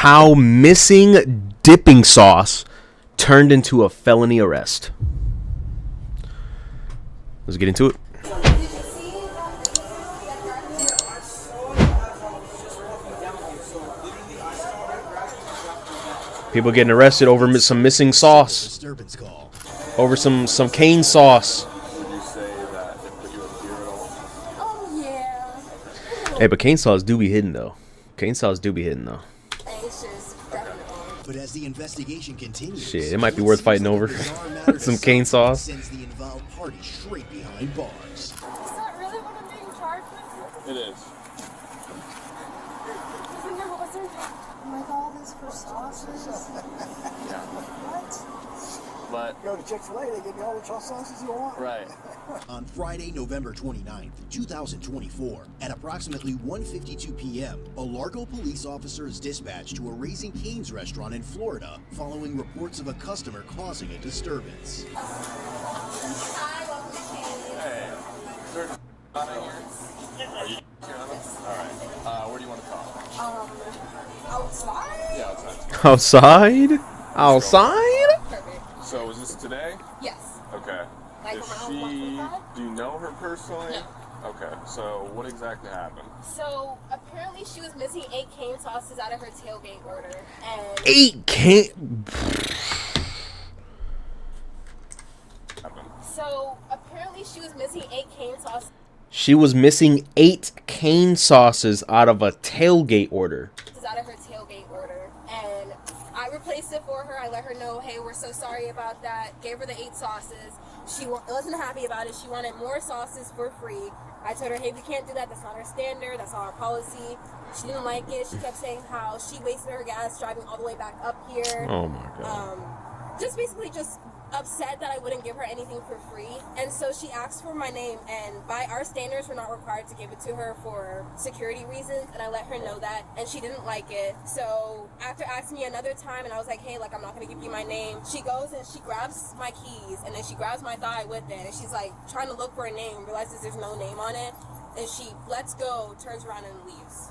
how missing dipping sauce turned into a felony arrest. Let's get into it. People getting arrested over some missing sauce. Over some cane sauce. Hey, but cane sauce do be hidden though. But as the investigation continues, shit, it might be worth fighting over some cane sauce. Sends the involved party straight behind bars. Is that really what I'm being charged with? It is. Oh my god, this for sauces. Yeah. What? But Go to Chick-fil-A, they give you all the sauces you want. right. On Friday, November 29th, 2024, at approximately 1:52 p.m., a Largo police officer is dispatched to a Raising Cane's restaurant in Florida following reports of a customer causing a disturbance. Hey, sir, not in here. Are you here on us? All right. Where do you want to call? Outside? Yeah, outside. Outside? Perfect. So, is this today? Yes. Okay. Like Is around she? 1:45? Do you know her personally? No. Okay. So, what exactly happened? So apparently she was missing 8 cane sauces out of her tailgate order, and 8 cane. Happened. so apparently she was missing 8 cane sauces She was missing 8 cane sauces out of a tailgate order. out of her tailgate order, and I replaced it for her. I let her know, hey, we're so sorry about that. Gave her the 8 sauces. She wasn't happy about it. She wanted more sauces for free. I told her, hey, we can't do that. That's not our standard. That's not our policy. She didn't like it. She kept saying how she wasted her gas driving all the way back up here. Oh my god. Just basically just upset that I wouldn't give her anything for free. And so she asked for my name, and by our standards, we're not required to give it to her for security reasons, and I let her know that, and she didn't like it. So after asking me another time, and I was like, hey, like, I'm not gonna give you my name, she goes and she grabs my keys, and then she grabs my thigh with it, and she's like trying to look for a name, realizes there's no name on it, and she lets go, turns around and leaves.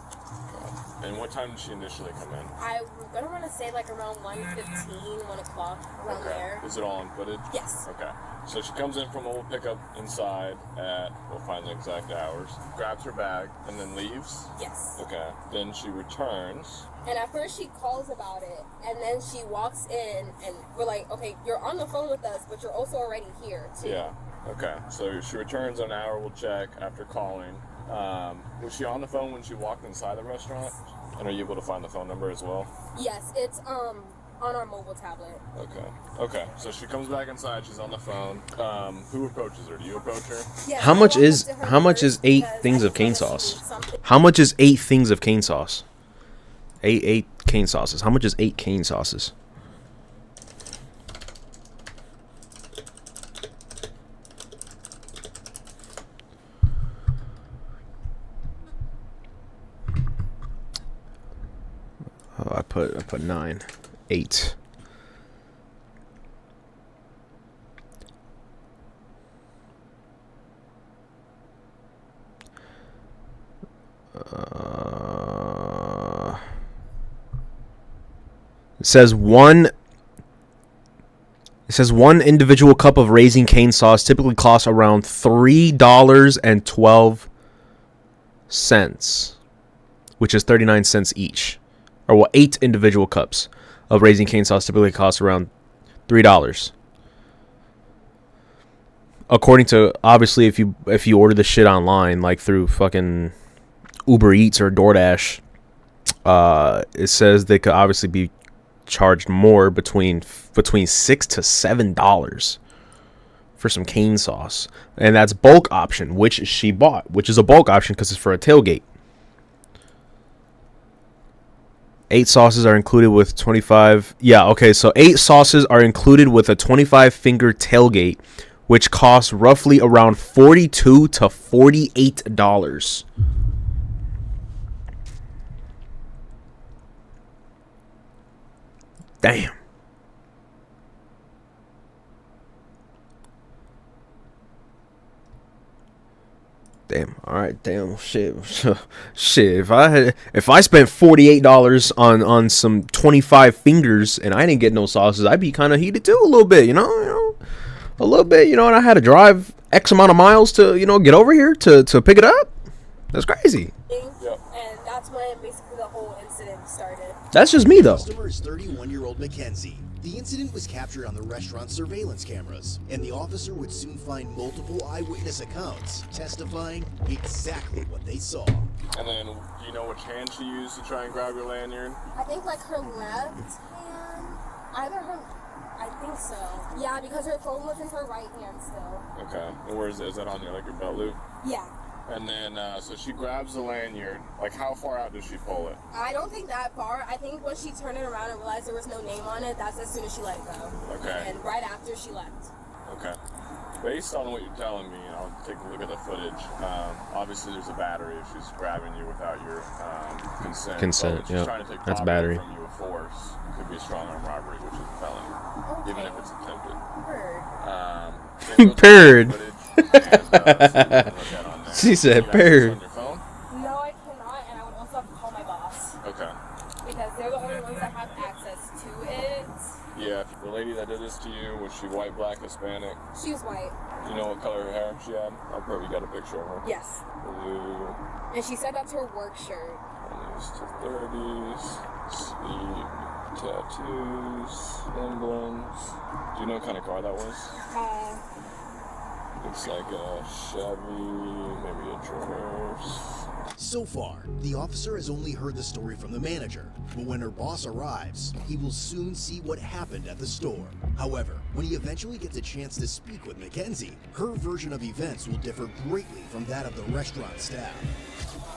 And what time did she initially come in? I'm gonna want to say like around 1:15, 1 o'clock, around there. Is it all on footage? Yes. Okay. So she comes in from a little pickup inside at, we'll find the exact hours, grabs her bag, and then leaves? Yes. Okay. Then she returns. And at first she calls about it, and then she walks in, and we're like, okay, you're on the phone with us, but you're also already here, too. Yeah. Okay. So she returns an hour, we'll check, after calling. Was she on the phone when she walked inside the restaurant? And are you able to find the phone number as well? Yes, it's on our mobile tablet. Okay. Okay. So she comes back inside, she's on the phone. Who approaches her? Do you approach her? Yes, How I much walked is up to her how much first is 8 because things I of cane thought she sauce? was something. How much is 8 things of cane sauce? 8 cane sauces. How much is 8 cane sauces? Oh, I put 9. 8. It says one individual cup of Raising Cane sauce typically costs around $3.12, which is 39 cents each. Or well, 8 individual cups of Raising Cane sauce typically cost around $3. According to, obviously, if you order the shit online, like through fucking Uber Eats or DoorDash, it says they could obviously be charged more between $6 to $7 for some cane sauce, and that's bulk option, which she bought, which is a bulk option because it's for a tailgate. 8 sauces are included with 25. Yeah, okay, so 8 sauces are included with a 25-finger tailgate, which costs roughly around $42 to $48. Damn. Damn. All right. Damn. Shit. Shit. If I spent $48 on some 25 fingers and I didn't get no sauces, I'd be kind of heated too a little bit. You know, a little bit. You know, and I had to drive X amount of miles to get over here to pick it up. That's crazy. Yep. And that's when basically the whole incident started. That's just me though. Customer is 31-year-old Mackenzie. The incident was captured on the restaurant's surveillance cameras, and the officer would soon find multiple eyewitness accounts testifying exactly what they saw. And then, do you know which hand she used to try and grab your lanyard? I think like her left hand, I think so. Yeah, because her phone was in her right hand still. Okay. And where is that on your belt loop? Yeah. And then, so she grabs the lanyard. Like, how far out does she pull it? I don't think that far. I think when she turned it around and realized there was no name on it, that's as soon as she let it go. Okay. And right after she left. Okay. Based on what you're telling me, I'll take a look at the footage. Obviously, there's a battery if she's grabbing you without your consent. Consent, yeah. That's battery. From you with force. It could be a strong arm robbery, which is a felony, even if it's attempted. Purred. Purred. She said purred. No, I cannot, and I would also have to call my boss. Okay. Because they're the only ones that have access to it. Yeah, the lady that did this to you, was she white, black, Hispanic? She was white. Do you know what color her hair she had? I'll probably got a picture of her. Yes. Blue. And she said that's her work shirt. 20s to 30s. Sleep, tattoos, emblems. Do you know what kind of car that was? Looks like a Chevy, maybe a Traverse. So far, the officer has only heard the story from the manager, but when her boss arrives, he will soon see what happened at the store. However, when he eventually gets a chance to speak with Mackenzie, her version of events will differ greatly from that of the restaurant staff.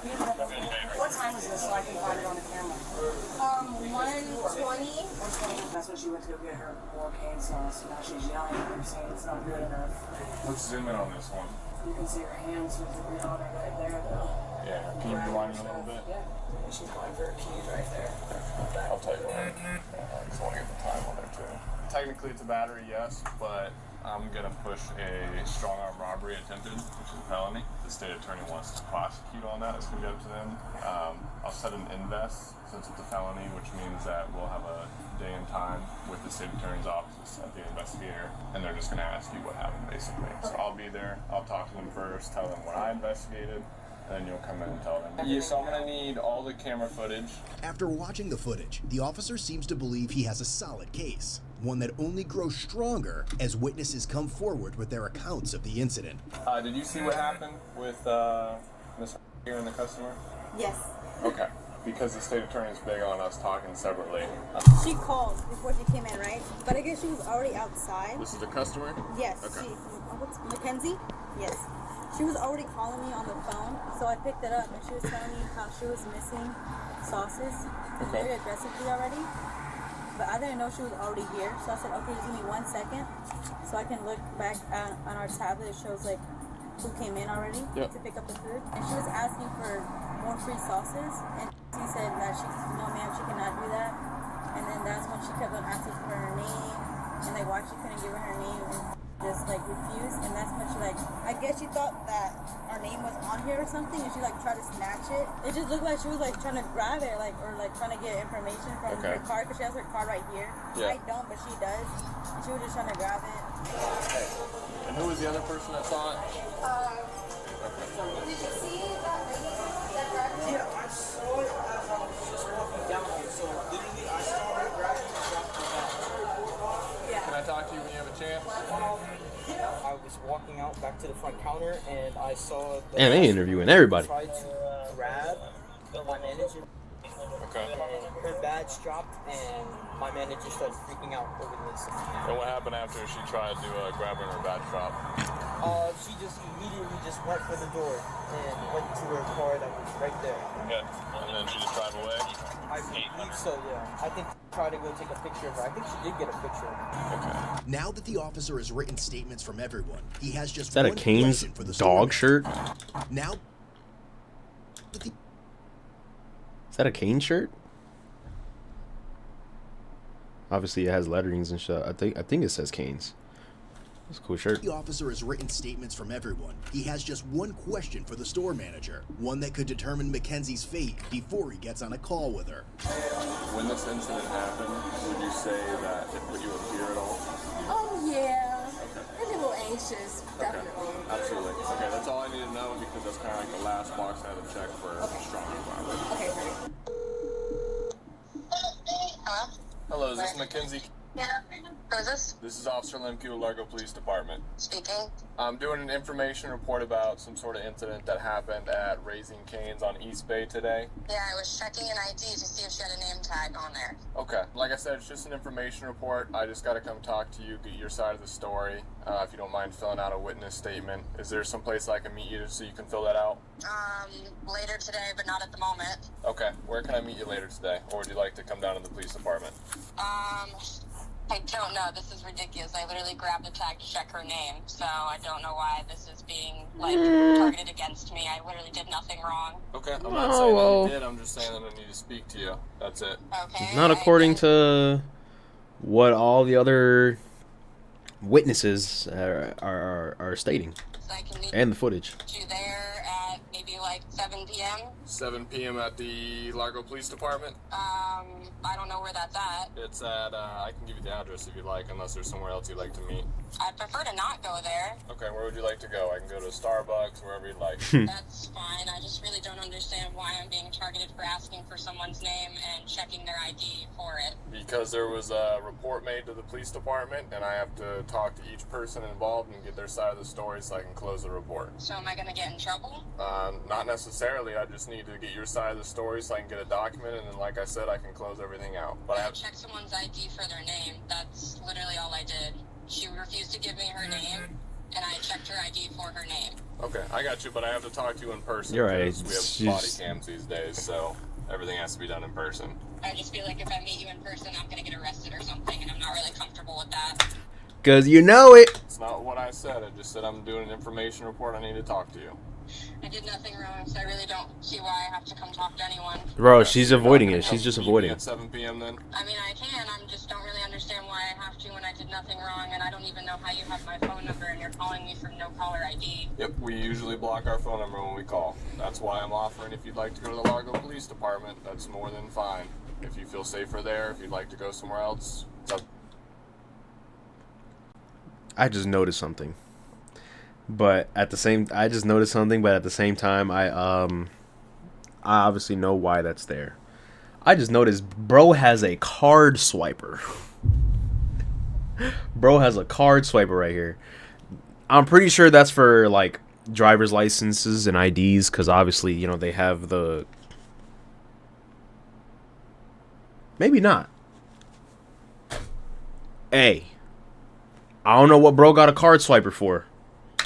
What time is this so I can find it on the camera? 1:20. That's when she went to go get her more cane sauce, and now she's yelling at him saying it's not good enough. Let's zoom in on this one. You can see her hands with the grin on her right there, though. Yeah, can you rewind me a little bit? Yeah, and she's going for her keys right there. I'll tell you what. I just want to get the time on there too. Technically it's a battery, yes, but I'm gonna push a strong arm robbery attempted, which is a felony. The state attorney wants to prosecute on that. It's gonna be up to them. I'll set an invest since it's a felony, which means that we'll have a day and time with the state attorney's office at the investigator, and they're just gonna ask you what happened basically. So I'll be there. I'll talk to them first, tell them what I investigated. And then you'll come in and tell them. Yeah, so I'm gonna need all the camera footage. After watching the footage, the officer seems to believe he has a solid case, one that only grows stronger as witnesses come forward with their accounts of the incident. Did you see what happened with Miss here and the customer? Yes. Okay. Because the state attorney's big on us talking separately. She called before she came in, right? But I guess she was already outside. This is the customer? Yes. Okay. What's Mackenzie? Yes. She was already calling me on the phone, so I picked it up, and she was telling me how she was missing sauces very aggressively already. But I didn't know she was already here, so I said, okay, give me 1 second, so I can look back on our tablet. It shows like who came in already to pick up the food, and she was asking for more free sauces, and she said that no ma'am, she cannot do that. And then that's when she kept on asking for her name, and like why she couldn't give her her name, and just like refused. And that's when she I guess she thought that our name was on here or something, and she tried to snatch it. It just looked like she was trying to grab it, or trying to get information from her card, because she has her card right here. I don't, but she does. And she was just trying to grab it. And who was the other person that saw it? Did you see that lady that grabbed it? Yeah, I saw it as I was just walking down here. So literally, I saw her grab it and drop her back. Can I talk to you when you have a chance? I was walking out back to the front counter, and I saw the And they interviewing everybody. tried to grab my manager. Okay. Her badge dropped, and my manager started freaking out over this. And what happened after she tried to grab her and her badge drop? She just immediately just went for the door and went to her car that was right there. Okay. And then she just drive away? I believe so, yeah. I think she tried to go take a picture of her. I think she did get a picture of her. Okay. Now that the officer has written statements from everyone, he has just Is that a one Cane's question for the dog story. shirt? Now, Is that a Cane shirt? Obviously, it has letterings and shit. I think it says Cane's. That's a cool shirt. The officer has written statements from everyone. He has just one question for the store manager, one that could determine Mackenzie's fate before he gets on a call with her. When this incident happened, would you say that it put you in fear at all? Oh, yeah. I'm a little anxious, definitely. Okay. Absolutely. Okay, that's all I need to know because that's kind of like the last box I had to check for strong robbery. Okay, great. Hello? Hello, is this Mackenzie? Yeah. Who is this? This is Officer Lemke, Largo Police Department. Speaking. I'm doing an information report about some sort of incident that happened at Raising Cane's on East Bay today. Yeah, I was checking an ID to see if she had a name tag on there. Okay. Like I said, it's just an information report. I just got to come talk to you, get your side of the story. If you don't mind filling out a witness statement. Is there some place I can meet you so you can fill that out? Later today, but not at the moment. Okay. Where can I meet you later today? Or would you like to come down to the police department? I don't know. This is ridiculous. I literally grabbed the tag to check her name, so I don't know why this is being, targeted against me. I literally did nothing wrong. Okay, I'm not saying that you did. I'm just saying that I need to speak to you. That's it. Okay. Not according to what all the other witnesses are stating. So I can meet And the footage. you there at maybe 7 p.m. 7 p.m. at the Largo Police Department. I don't know where that's at. It's at, I can give you the address if you'd like, unless there's somewhere else you'd like to meet. I'd prefer to not go there. Okay, where would you like to go? I can go to Starbucks, wherever you'd like. That's fine. I just really don't understand why I'm being targeted for asking for someone's name and checking their ID for it. Because there was a report made to the police department, and I have to talk to each person involved and get their side of the story so I can close the report. So am I going to get in trouble? Not necessarily. I just need to get your side of the story so I can get it documented, and then, like I said, I can close everything out. But I I have checked someone's ID for their name. That's literally all I did. She refused to give me her name, and I checked her ID for her name. Okay, I got you, but I have to talk to you in person. You're right. 'cause we have body cams these days, so everything has to be done in person. I just feel like if I meet you in person, I'm going to get arrested or something, and I'm not really comfortable with that. Because you know it. It's not what I said. I just said I'm doing an information report. I need to talk to you. I did nothing wrong, so I really don't see why I have to come talk to anyone. Bro, she's avoiding it. She's just Meet me avoiding at it. 7 p.m. then? I mean, I can. I just don't really understand why I have to when I did nothing wrong, and I don't even know how you have my phone number and you're calling me from no caller ID. Yep, we usually block our phone number when we call. That's why I'm offering if you'd like to go to the Largo Police Department, that's more than fine. If you feel safer there, if you'd like to go somewhere else, it's up. I just noticed something. But at the same I just noticed something, but at the same time I obviously know why that's there. I just noticed bro has a card swiper. Bro has a card swiper right here. I'm pretty sure that's for like driver's licenses and IDs, cuz obviously, you know, they have the maybe not. Hey. I don't know what bro got a card swiper for.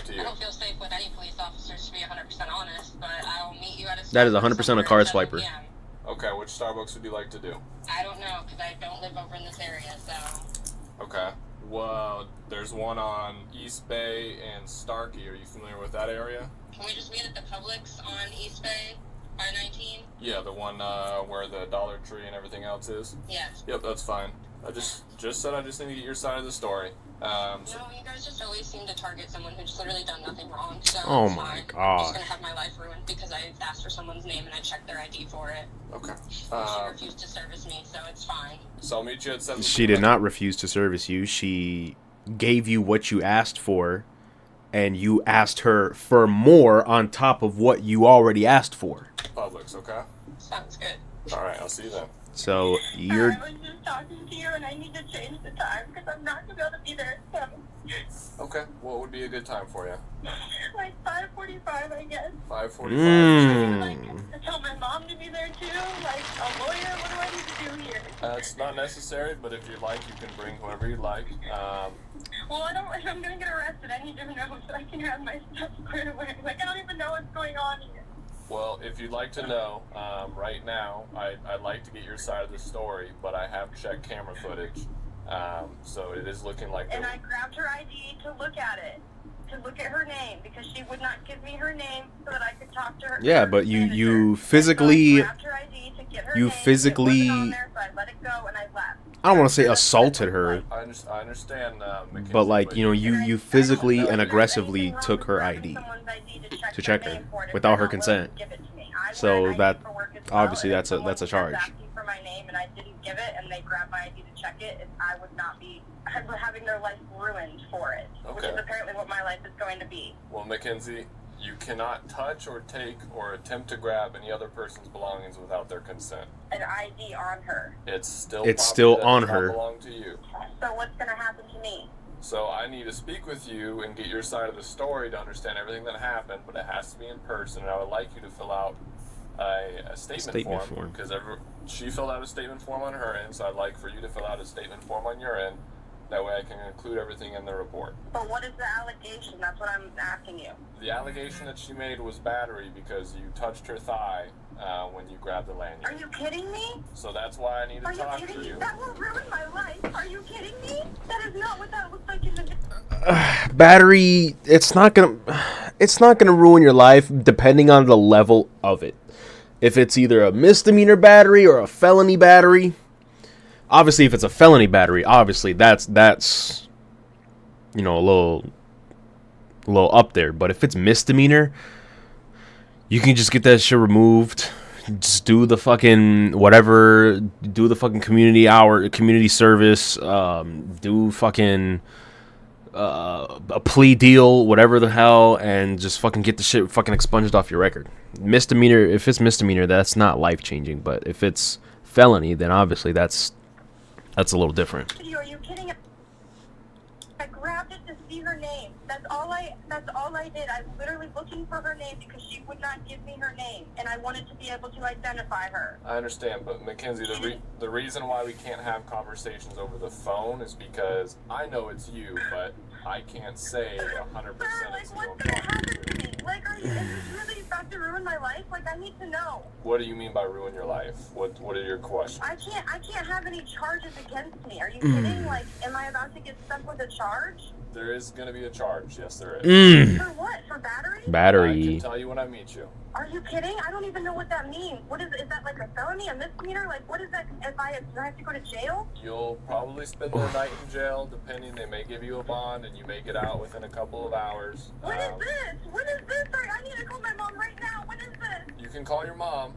To you. I don't feel safe with any police officers, to be 100% honest, but I'll meet you at a That is Starbucks 100% a somewhere card at 7 swiper. p.m. Okay, which Starbucks would you like to do? I don't know, because I don't live over in this area, so... Okay. Well, there's one on East Bay and Starkey. Are you familiar with that area? Can we just meet at the Publix on East Bay, I-19? Yeah, the one where the Dollar Tree and everything else is? Yes. Yep, that's fine. I just said I just need to get your side of the story. So No, you guys just always seem to target someone who's literally done nothing wrong, so Oh it's my fine. I'm gosh. just gonna have my life ruined because I asked for someone's name and I checked their ID for it. okay. She refused to service me, so it's fine. So I'll meet you at 7. She did not refuse to service you. She gave you what you asked for, and you asked her for more on top of what you already asked for. Publix, okay? Sounds good. All right, I'll see you then. So you're I was just talking to you and I need to change the time because I'm not going to be able to be there at 7. Okay, what would be a good time for you? Like 5:45, I guess. 5:45. I tell my mom to be there too, like a lawyer. What do I need to do here? It's not necessary, but if you'd like, you can bring whoever you'd like. Well, I don't. If I'm going to get arrested, I need to know so I can have my stuff squared away. Like, I don't even know what's going on here. Well, if you'd like to know, right now, I'd like to get your side of the story, but I have checked camera footage, so it is looking like... And I grabbed her ID to look at it. to look at her name because she would not give me her name so that I could talk to her. Yeah, but you physically, I don't want to say assaulted her, I understand, but like, you know, you physically and aggressively took her ID to check her without her consent. So that obviously that's a charge. For my name and I didn't give it, and they grabbed my ID to check it, and I would not be having their life ruined for it, which is apparently what my life is going to be. Well, Mackenzie, you cannot touch or take or attempt to grab any other person's belongings without their consent. An ID on her. It's still on does not her. belong to you. So what's going to happen to me? So I need to speak with you and get your side of the story to understand everything that happened, but it has to be in person, and I would like you to fill out a statement form because she filled out a statement form on her end, so I'd like for you to fill out a statement form on your end. That way I can include everything in the report. But what is the allegation? That's what I'm asking you. The allegation that she made was battery because you touched her thigh when you grabbed the lanyard. Are you kidding me? So that's why I need to talk to you. That will ruin my life. Are you kidding me? That is not what that looks like in the... Battery, it's not gonna ruin your life depending on the level of it. If it's either a misdemeanor battery or a felony battery, obviously if it's a felony battery, obviously that's you know, a little up there. But if it's misdemeanor, you can just get that shit removed. Just do the fucking whatever, do the fucking community service, do fucking a plea deal, whatever the hell, and just fucking get the shit fucking expunged off your record. Misdemeanor, if it's misdemeanor, that's not life changing, but if it's felony, then obviously that's a little different. Are you kidding? I grabbed it to see her name. That's all I did. I was literally looking for her name because she would not give me her name, and I wanted to be able to identify her. I understand, but Mackenzie, the reason why we can't have conversations over the phone is because I know it's you, but I can't say 100% Sir, it's what's you. gonna happen to me? Is this really about to ruin my life? I need to know. What do you mean by ruin your life? What are your questions? I can't have any charges against me. Are you kidding? Am I about to get stuck with a charge? There is going to be a charge. Yes, there is. For what? For battery? Battery. I can tell you when I meet you. Are you kidding? I don't even know what that means. What is that like a felony, a misdemeanor? What is that? Do I have to go to jail? You'll probably spend the night in jail, depending. They may give you a bond, and you may get out within a couple of hours. What is this? What is this? Sorry, I need to call my mom right now. What is this? You can call your mom.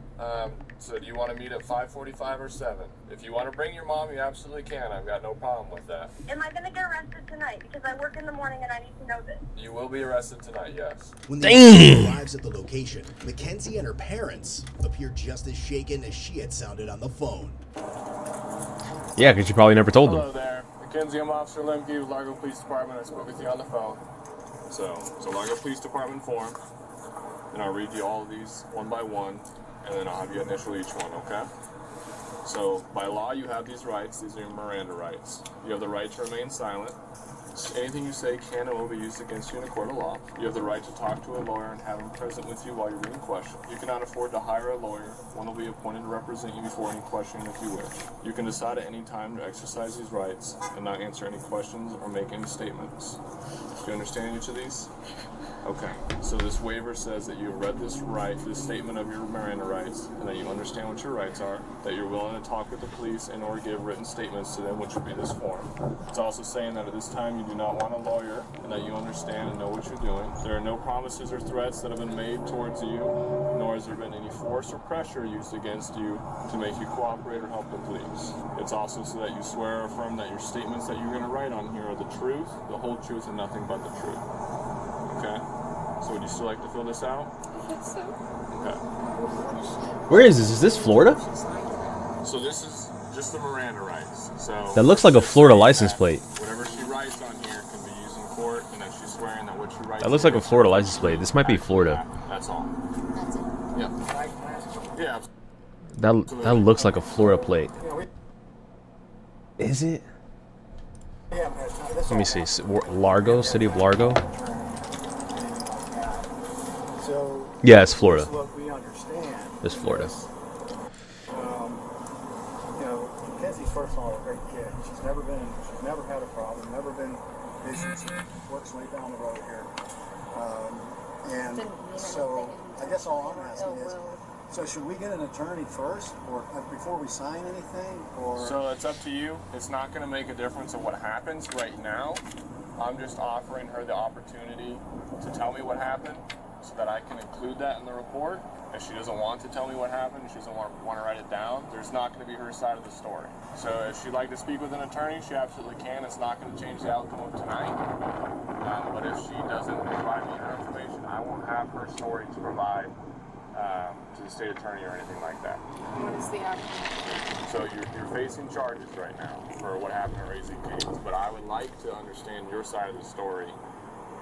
So do you want to meet at 5:45 or 7? If you want to bring your mom, you absolutely can. I've got no problem with that. Am I going to get arrested tonight? Because I work in the morning and I need to know this. You will be arrested tonight, yes. When the officer arrives at the location, Mackenzie and her parents appear just as shaken as she had sounded on the phone. Yeah, because you probably never told them. Hello there. Mackenzie, I'm Officer Lemke with Largo Police Department. I spoke with you on the phone. So it's a Largo Police Department form. And I'll read you all of these one by one, and then I'll have you initial each one, okay? So, by law, you have these rights. These are your Miranda rights. You have the right to remain silent. Anything you say can and will be used against you in a court of law. You have the right to talk to a lawyer and have him present with you while you're being questioned. You cannot afford to hire a lawyer. One will be appointed to represent you before any questioning if you wish. You can decide at any time to exercise these rights and not answer any questions or make any statements. Do you understand each of these? Okay, so this waiver says that you've read this statement of your Miranda rights, and that you understand what your rights are, that you're willing to talk with the police and or give written statements to them, which would be this form. It's also saying that at this time you do not want a lawyer, and that you understand and know what you're doing. There are no promises or threats that have been made towards you, nor has there been any force or pressure used against you to make you cooperate or help the police. It's also so that you swear or affirm that your statements that you're going to write on here are the truth, the whole truth, and nothing but the truth. Okay? So would you still like to fill this out? I think so. Okay. Where is this? Is this Florida? So this is just the Miranda rights. So That looks like a Florida license plate. whatever she writes on here can be used in court, and that she's swearing that what she writes. That looks like a Florida license plate. This might be Florida. That's all. That's it. Yeah. Yeah. That looks like a Florida plate. Is it? Let me see. Largo, city of Largo. So Yeah, it's Florida. that's what we understand. It's Florida. Mackenzie's first of all a great kid. She's never had a problem, never been Visions. Works right down the road here. And so I guess all I'm asking is, so should we get an attorney first, or before we sign anything, or? So it's up to you. It's not going to make a difference of what happens right now. I'm just offering her the opportunity to tell me what happened so that I can include that in the report. If she doesn't want to tell me what happened, she doesn't want to write it down, there's not going to be her side of the story. So if she'd like to speak with an attorney, she absolutely can. It's not going to change the outcome of tonight. But if she doesn't provide me her information, I won't have her story to provide to the state attorney or anything like that. What is the outcome? So you're facing charges right now for what happened at Raising Cane's, but I would like to understand your side of the story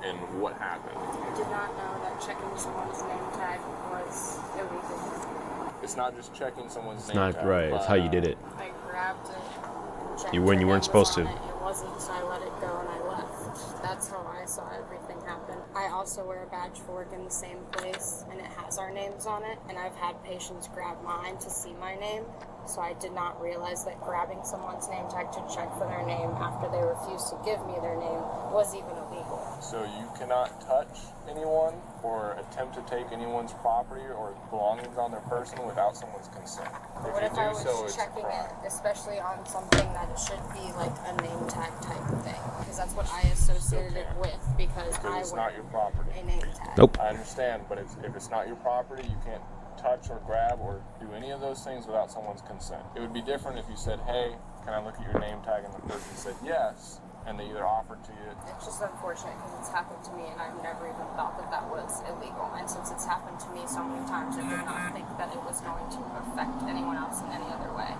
and what happened. I did not know that checking someone's name tag was illegal. It's not just checking someone's It's name not tag, right. It's how you did it. I grabbed it and checked When you it. weren't It supposed was to. on it. It wasn't, so I let it go and I left. That's how I saw everything happen. I also wear a badge for work in the same place, and it has our names on it, and I've had patients grab mine to see my name, so I did not realize that grabbing someone's name tag to check for their name after they refused to give me their name was even illegal. So you cannot touch anyone or attempt to take anyone's property or belongings on their person without someone's consent. What if I was checking it, especially on something that it should be like a name tag type of thing? Because that's what I associated it with, because I it's wear not your property. a name tag. Nope. I understand, but if it's not your property, you can't touch or grab or do any of those things without someone's consent. It would be different if you said, hey, can I look at your name tag? And the person said yes, and they either offered to you. It's just unfortunate because it's happened to me and I've never even thought that that was illegal. And since it's happened to me so many times, I did not think that it was going to affect anyone else in any other way.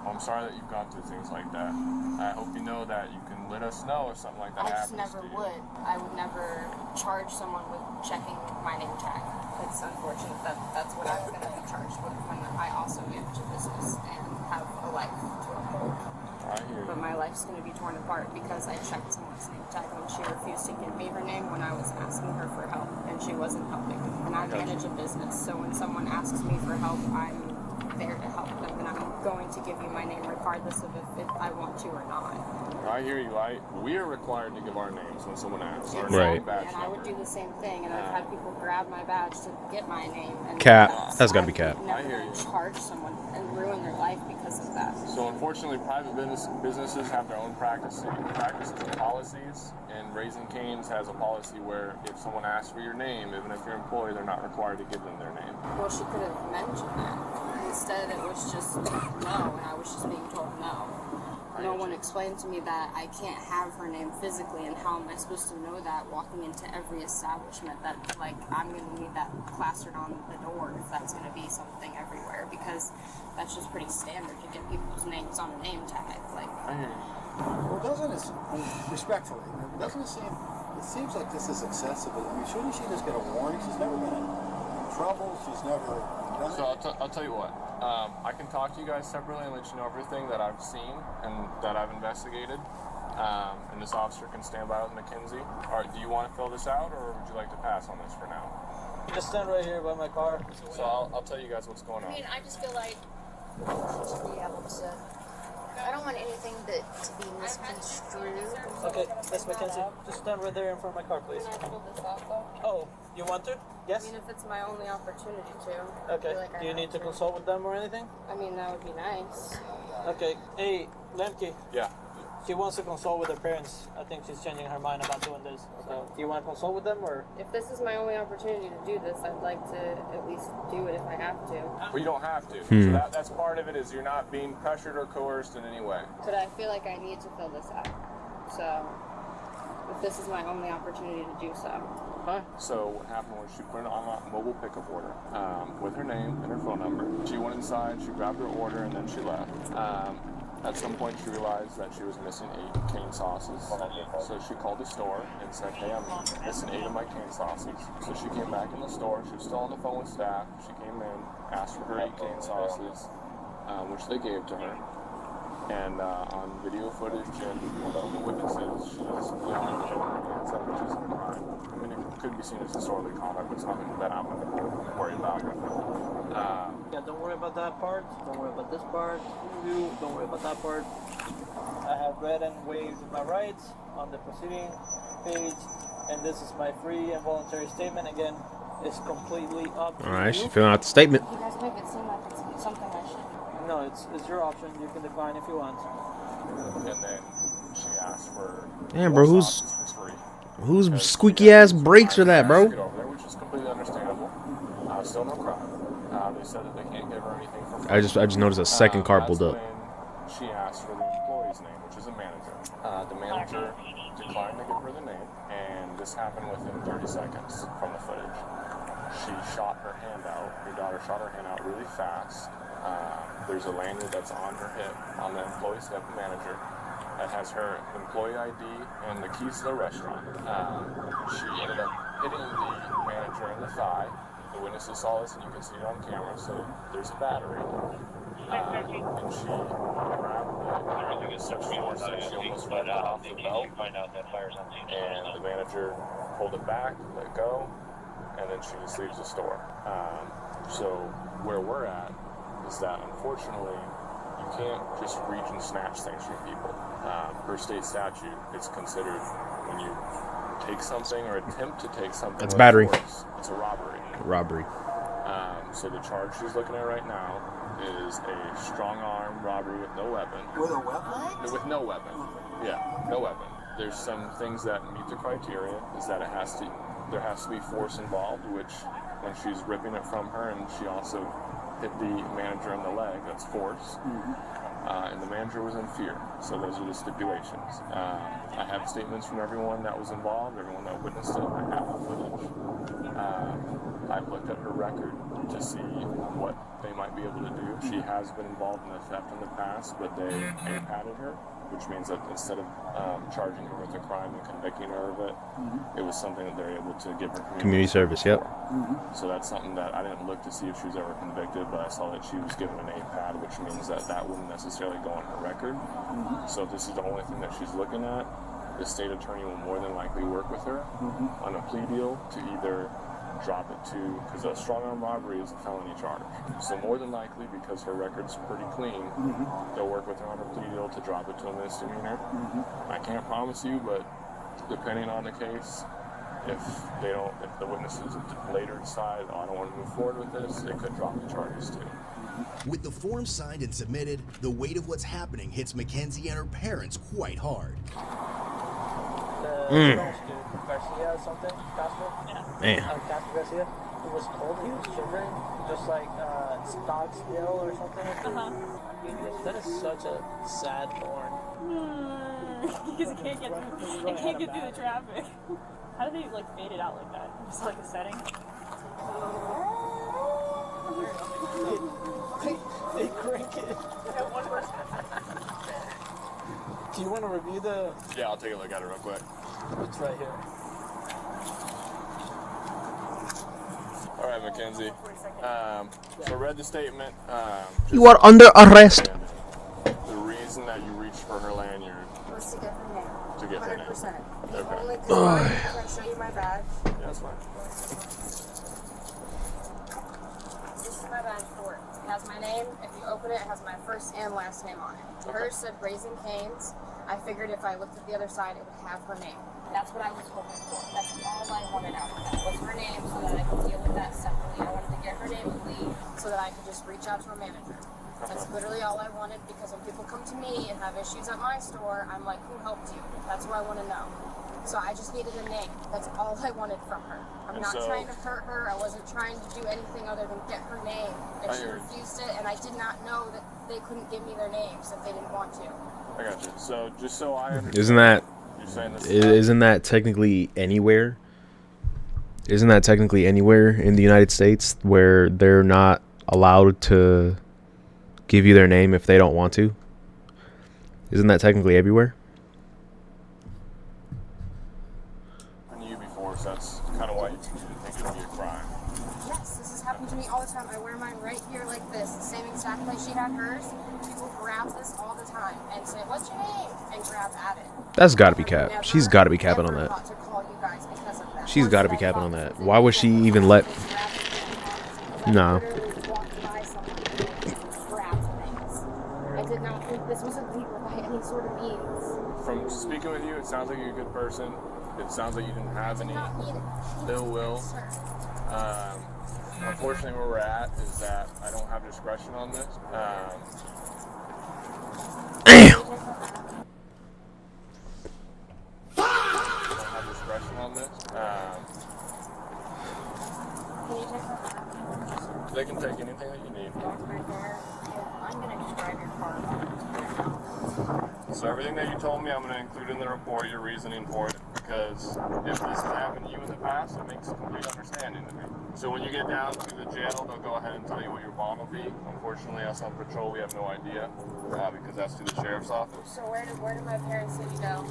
Well, I'm sorry that you've gone through things like that. I hope you know that you can let us know if something like that I just happens never to you. would. I would never charge someone with checking my name tag. It's unfortunate that that's what I'm going to be charged with when I also manage a business and have a life to uphold. I hear But you. my life's going to be torn apart because I checked someone's name tag when she refused to give me her name when I was asking her for help and she wasn't helping. And I manage a business, so when someone asks me for help, I'm there to help them, and I'm going to give you my name regardless of if I want to or not. I hear you. We are required to give our names when someone asks. Our Right. name, badge And I would number. do the same thing, and I've had people grab my badge to get my name. And Cap. That's gotta be cap. I've never I hear you. charge someone and ruin their life because of that. So unfortunately, private businesses have their own practices and policies, and Raising Cane's has a policy where if someone asks for your name, even if you're an employee, they're not required to give them their name. Well, she could have mentioned that. Instead, it was just no, and I was just being told no. No one explained to me that I can't have her name physically, and how am I supposed to know that walking into every establishment that, like, I'm going to need that plastered on the door if that's going to be something everywhere, because that's just pretty standard to get people's names on a name tag. Like, I hear you. Well, doesn't it, respectfully, doesn't it seems like this is excessive. I mean, shouldn't she just get a warning? She's never been in trouble. She's never done So I'll tell you what. I can talk to you guys separately and let you know everything that I've seen and that I've investigated. And this officer can stand by with Mackenzie. All right, do you want to fill this out, or would you like to pass on this for now? Just stand right here by my car. So I'll tell you guys what's going on. I mean, I just feel like to be able to. I don't want anything to be misconstrued. Okay, Miss Mackenzie, just stand right there in front of my car, please. can I fill this out, though? Oh, you want to? I Yes? mean, if it's my only opportunity to. Okay. I feel like I Do you have need to consult with them or anything? I mean, that would be nice. Okay. Hey, Lemke, Yeah. she wants to consult with her parents. I think she's changing her mind about doing this. So, do you want to consult with them or? If this is my only opportunity to do this, I'd like to at least do it if I have to. Well, you don't have to. So that's part of it, is you're not being pressured or coerced in any way. But I feel like I need to fill this out. So, if this is my only opportunity to do so. So what happened was she put it on a mobile pickup order with her name and her phone number. She went inside, she grabbed her order, and then she left. At some point, she realized that she was missing 8 cane sauces. So she called the store and said, hey, I'm missing 8 of my cane sauces. So she came back in the store. She was still on the phone with staff. She came in, asked for her 8 cane sauces, which they gave to her. And on video footage and from the witnesses, she was yelling and throwing her hands up, which is a crime. I mean, it could be seen as disorderly conduct, but it's nothing that I'm going to worry about. Yeah, don't worry about that part. Don't worry about this part. Don't worry about that part. I have read and waived my rights on the proceeding page, and this is my free and voluntary statement. Again, it's completely up to you. All right, she's filling out the statement. You guys make it seem like it's something I should. No, it's your option. You can decline if you want. And then she asked for. Damn, bro, whose squeaky ass brakes are that, bro? Which is completely understandable. Still no crime. They said that they can't give her anything for free. I just noticed a second car pulled up. She asked for the employee's name, which is a manager. The manager declined to give her the name, and this happened within 30 seconds from the footage. She shot her hand out. Your daughter shot her hand out really fast. There's a lanyard that's on her hip, on the employee's hip, manager, that has her employee ID and the keys to the restaurant. She ended up hitting the manager in the thigh. The witnesses saw this, and you can see it on camera, so there's a battery. And she grabbed it such force that she almost ripped it off the belt. And the manager pulled it back, let go, and then she just leaves the store. So where we're at is that, unfortunately, you can't just reach and snatch things from people. Per state statute, it's considered when you take something or attempt to take something. It's battery. Force, it's a robbery. Robbery. So the charge she's looking at right now is a strong arm robbery with no weapon. With a weapon? With no weapon. Yeah, no weapon. There's some things that meet the criteria. Is that there has to be force involved, which when she's ripping it from her, and she also hit the manager in the leg, that's force. And the manager was in fear. So those are the stipulations. I have statements from everyone that was involved, everyone that witnessed it. I have the footage. I've looked at her record to see what they might be able to do. She has been involved in a theft in the past, but they A-padded her, which means that instead of charging her with a crime and convicting her of it, it was something that they're able to give her Community service, yep. So that's something that I didn't look to see if she was ever convicted, but I saw that she was given an A-pad, which means that that wouldn't necessarily go on her record. So if this is the only thing that she's looking at, the state attorney will more than likely work with her on a plea deal to either drop it to, because a strong arm robbery is a felony charge. So more than likely, because her record's pretty clean, they'll work with her on a plea deal to drop it to a misdemeanor. I can't promise you, but depending on the case, if the witnesses later decide, oh, I don't want to move forward with this, they could drop the charges too. With the form signed and submitted, the weight of what's happening hits Mackenzie and her parents quite hard. Garcia or something, Castro? Man. Castro Garcia. He was cold, he was shivering, just like Scottsdale or something like that. That is such a sad porn. Because it can't get through the traffic. How do they like fade it out like that? Just like a setting? They crank it. Do you want to review the... Yeah, I'll take a look at it real quick. It's right here. All right, Mackenzie. So I read the statement. You are under arrest. The reason that you reached for her lanyard Was to get her name. to get her name. 100%. Okay. Only because I'm going to show you my badge. Yeah, that's fine. This is my badge for it. It has my name. If you open it, it has my first and last name on it. Hers said Raising Cane's. I figured if I looked at the other side, it would have her name. That's what I was hoping for. That's all I wanted out of that was her name, so that I could deal with that separately. I wanted to get her name and leave so that I could just reach out to her manager. That's literally all I wanted, because when people come to me and have issues at my store, I'm like, who helped you? That's what I want to know. So I just needed a name. That's all I wanted from her. I'm not trying to hurt her. I wasn't trying to do anything other than get her name. And she refused it, and I did not know that they couldn't give me their names if they didn't want to. I got you. So just so I understand, Isn't that technically anywhere? Isn't that technically anywhere in the United States where they're not allowed to give you their name if they don't want to? Isn't that technically everywhere? I knew you before, so that's kind of why you didn't think it would be a crime. Yes, this has happened to me all the time. I wear mine right here like this, the same exact place she had hers. People grab this all the time and say, "What's your name?" and grab at it. That's got to be cap. She's got to be capping on that. She's got to be capping on that. Why would she even let... Nah. I did not think this was a legal by any sort of means. From speaking with you, it sounds like you're a good person. It sounds like you didn't have any ill will. Unfortunately, where we're at is that I don't have discretion on this. Damn. I don't have discretion on this. Can you take her back? They can take anything that you need. Walk my car. I'm gonna just drive your car. So everything that you told me, I'm going to include in the report your reasoning for it, because if this has happened to you in the past, it makes complete understanding to me. So when you get down to the jail, they'll go ahead and tell you what your bond will be. Unfortunately, us on patrol, we have no idea, because that's through the sheriff's office. So where do my parents say you go?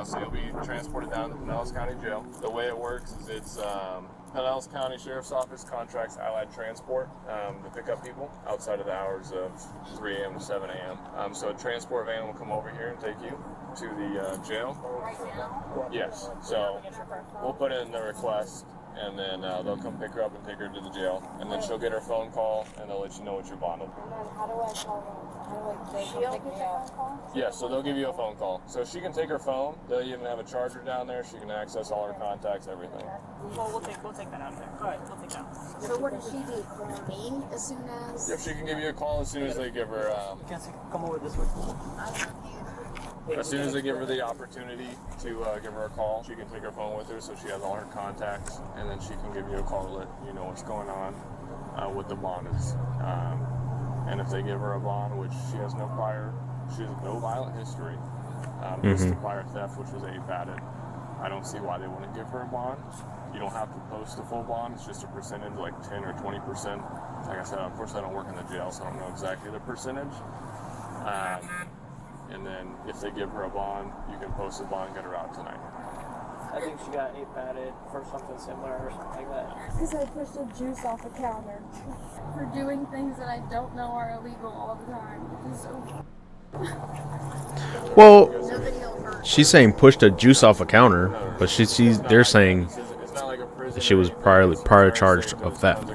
So you'll be transported down to the Pinellas County Jail. The way it works is it's Pinellas County Sheriff's Office contracts Allied Transport to pick up people outside of the hours of 3 a.m. to 7 a.m. So a transport van will come over here and take you to the jail. Right now? Yes. So we'll put in the request, and then they'll come pick her up and take her to the jail. And then she'll get her phone call, and they'll let you know what your bond will be. And then how do I call them? How do they come pick me up? Yeah, so they'll give you a phone call. So she can take her phone. They'll even have a charger down there. She can access all her contacts, everything. Well, we'll take that out of there. All right, we'll take that. So what does she do? Call me as soon as? Yep, she can give you a call as soon as they give her. Come over this way. As soon as they give her the opportunity to give her a call, she can take her phone with her, so she has all her contacts, and then she can give you a call to let you know what's going on, what the bond is. And if they give her a bond, which she has no violent history, just the prior theft, which was abated, I don't see why they wouldn't give her a bond. You don't have to post a full bond, it's just a percentage, like 10 or 20%. Like I said, unfortunately I don't work in the jail, so I don't know exactly the percentage. And then if they give her a bond, you can post a bond and get her out tonight. I think she got abated for something similar or something like that. Because I pushed a juice off a counter for doing things that I don't know are illegal all the time. So Well, she's saying pushed a juice off a counter, but they're saying that she was prior charged of theft.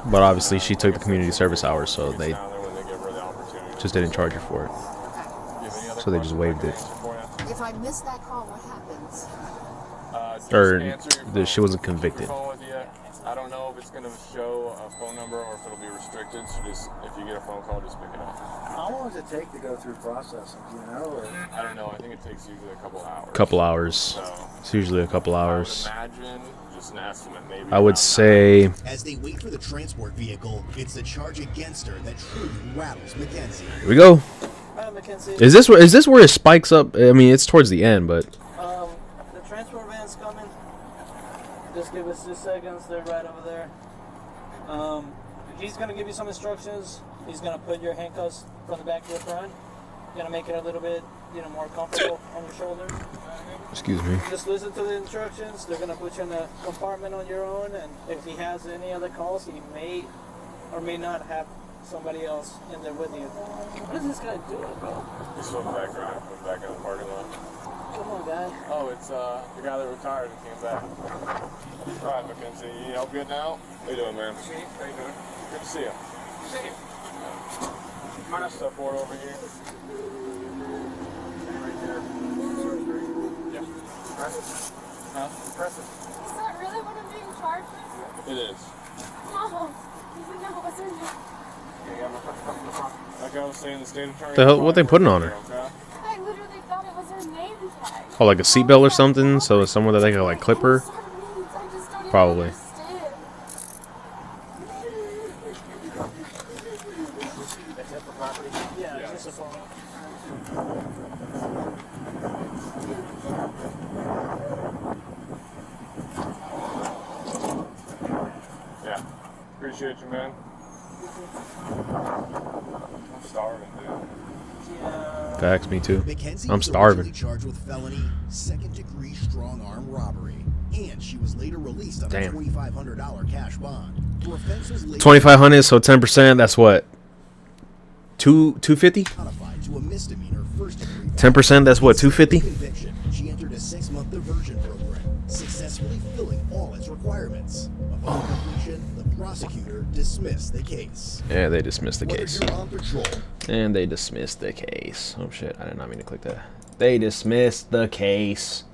But obviously, she took the community service hours, so they just didn't charge her for it. So they just waived it. if I miss that call, what happens? She wasn't convicted. I don't know if it's going to show a phone number or if it'll be restricted. So just if you get a phone call, just pick it up. How long does it take to go through processing? Do you know? Or? I don't know. I think it takes usually a couple hours. Couple hours. So, it's usually a couple hours. I would imagine, just an estimate, maybe. I would say. As they wait for the transport vehicle, it's the charge against her that truly rattles Mackenzie. Here we go. Mackenzie. Is this where it spikes up? I mean, it's towards the end, but. The transport van's coming. Just give us 2 seconds. They're right over there. He's gonna give you some instructions. He's gonna put your handcuffs from the back to the front. Gonna make it a little bit, more comfortable on your shoulder. Excuse me. Just listen to the instructions. They're gonna put you in a compartment on your own, and if he has any other calls, he may or may not have somebody else in there with you. What is this guy doing, bro? He's swimming back around, coming back in the parking lot. Come on, guy. Oh, it's the guy that retired and came back. All right, Mackenzie, you all good now? How you doing, man? How you doing? Good to see you. Might have step forward over here. Right there. Yeah. Press it. Huh? Press it. Is that really what I'm being charged with? It is. No. Even though it was in there. Like I was saying, the state attorney. The hell? What they putting on her? Okay. I literally thought it was her name tag. Oh, like a seatbelt or something? So it's somewhere that they can like clip her? Probably. Yeah, it's just a phone. Yeah. Appreciate you, man. I'm starving, dude. Facts, me too. Mackenzie I'm was starving. originally charged with felony, second-degree strong-arm robbery, and she was later released on a Damn. $2,500 cash bond. Her offense was later 2,500, so 10%. That's what? 250? modified to a misdemeanor first-degree. 10%. That's what? 250? Conviction. She entered a 6-month diversion program, successfully filling all its requirements. Upon completion, the prosecutor dismissed the case. Yeah, they dismissed the case. You're on patrol. And they dismissed the case. Oh shit, I did not mean to click that. They dismissed the case.